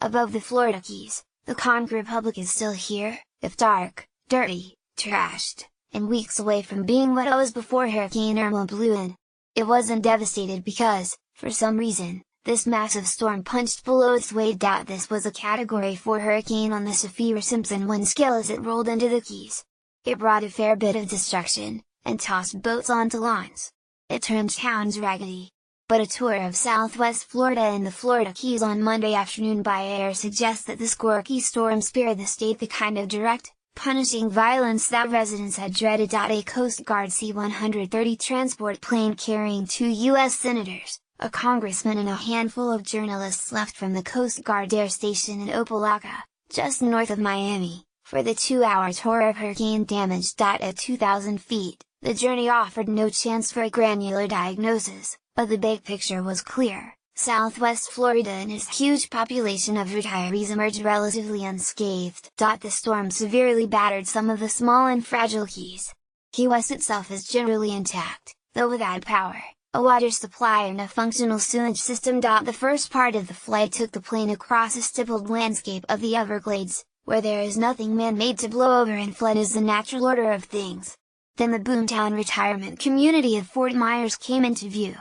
Above the Florida Keys, the Conch Republic is still here, if dark, dirty, trashed, and weeks away from being what it was before Hurricane Irma blew in. It wasn't devastated because, for some reason, this massive storm punched below its weight. This was a Category 4 hurricane on the Saffir-Simpson wind scale as it rolled into the Keys. It brought a fair bit of destruction, and tossed boats onto lines. It turned towns raggedy. But a tour of Southwest Florida and the Florida Keys on Monday afternoon by air suggests that the squirky storm spared the state the kind of direct, punishing violence that residents had dreaded. A Coast Guard C-130 transport plane carrying 2 U.S. senators, a congressman and a handful of journalists left from the Coast Guard Air Station in Opelika, just north of Miami, for the 2-hour tour of hurricane damage. At 2,000 feet, the journey offered no chance for a granular diagnosis, but the big picture was clear. Southwest Florida and its huge population of retirees emerged relatively unscathed. The storm severely battered some of the small and fragile Keys. Key West itself is generally intact, though without power, a water supply and a functional sewage system. The first part of the flight took the plane across a stippled landscape of the Everglades, where there is nothing man-made to blow over and flood is the natural order of things. Then the boomtown retirement community of Fort Myers came into view.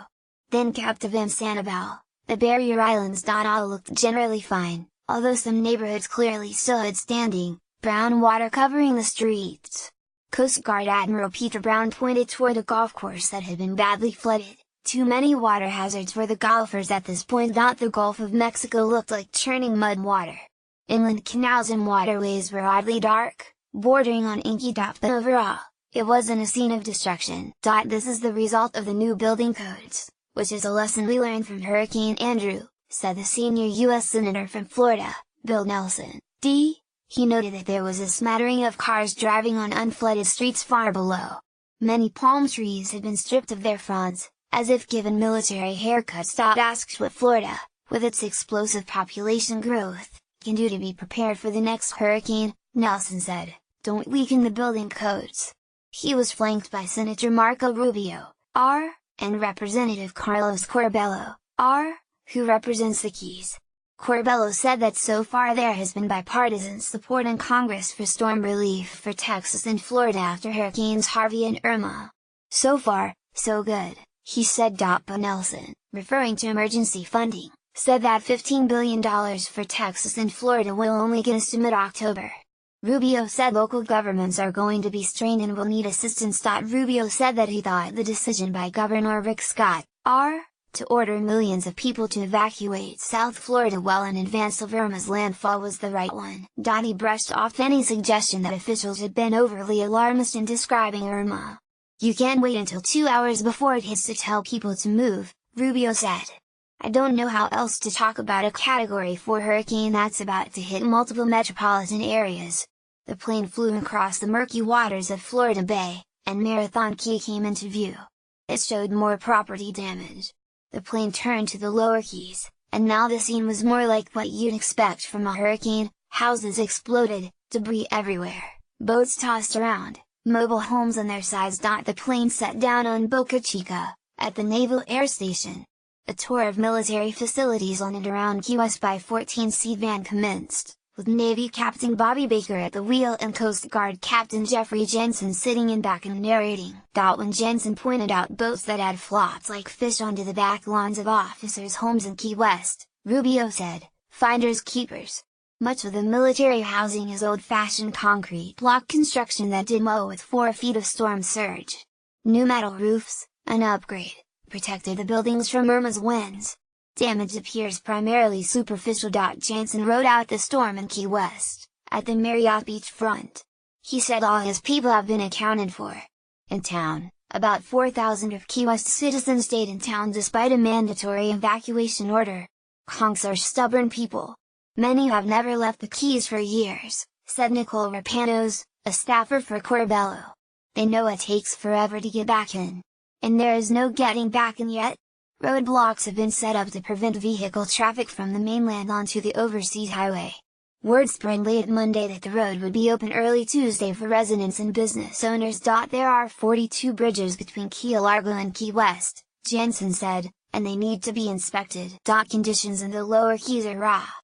Then Captive and Sanibel, the barrier islands. All looked generally fine, although some neighborhoods clearly still had standing, brown water covering the streets. Coast Guard Admiral Peter Brown pointed toward a golf course that had been badly flooded. Too many water hazards for the golfers at this point. The Gulf of Mexico looked like churning mud water. Inland canals and waterways were oddly dark, bordering on inky. But overall, it wasn't a scene of destruction. This is the result of the new building codes, which is a lesson we learned from Hurricane Andrew, said the senior U.S. Senator from Florida, Bill Nelson. He noted that there was a smattering of cars driving on unflooded streets far below. Many palm trees had been stripped of their fronds, as if given military haircuts. Asked what Florida, with its explosive population growth, can do to be prepared for the next hurricane, Nelson said, "Don't weaken the building codes." He was flanked by Senator Marco Rubio, R., and Representative Carlos Curbelo, R., who represents the Keys. Curbelo said that so far there has been bipartisan support in Congress for storm relief for Texas and Florida after Hurricanes Harvey and Irma. "So far, so good," he said. But Nelson, referring to emergency funding, said that $15 billion for Texas and Florida will only get us to mid-October. Rubio said local governments are going to be strained and will need assistance. Rubio said that he thought the decision by Governor Rick Scott, R., to order millions of people to evacuate South Florida well in advance of Irma's landfall was the right one. He brushed off any suggestion that officials had been overly alarmist in describing Irma. "You can't wait until 2 hours before it hits to tell people to move," Rubio said. "I don't know how else to talk about a Category 4 hurricane that's about to hit multiple metropolitan areas." The plane flew across the murky waters of Florida Bay, and Marathon Key came into view. It showed more property damage. The plane turned to the lower Keys, and now the scene was more like what you'd expect from a hurricane: houses exploded, debris everywhere, boats tossed around, mobile homes on their sides. The plane set down on Boca Chica, at the Naval Air Station. A tour of military facilities on and around Key West by 14C van commenced, with Navy Captain Bobby Baker at the wheel and Coast Guard Captain Jeffrey Jensen sitting in back and narrating. When Jensen pointed out boats that had flopped like fish onto the back lawns of officers' homes in Key West, Rubio said, "Finders keepers." Much of the military housing is old-fashioned concrete block construction that did well with 4 feet of storm surge. New metal roofs, an upgrade, protected the buildings from Irma's winds. Damage appears primarily superficial. Jensen rode out the storm in Key West, at the Marriott beachfront. He said all his people have been accounted for. In town, about 4,000 of Key West citizens stayed in town despite a mandatory evacuation order. Conchs are stubborn people. Many have never left the Keys for years, said Nicole Rapanos, a staffer for Curbelo. They know it takes forever to get back in. And there is no getting back in yet. Roadblocks have been set up to prevent vehicle traffic from the mainland onto the overseas highway. Word spread late Monday that the road would be open early Tuesday for residents and business owners. There are 42 bridges between Key Largo and Key West, Jensen said, and they need to be inspected. Conditions in the lower Keys are raw,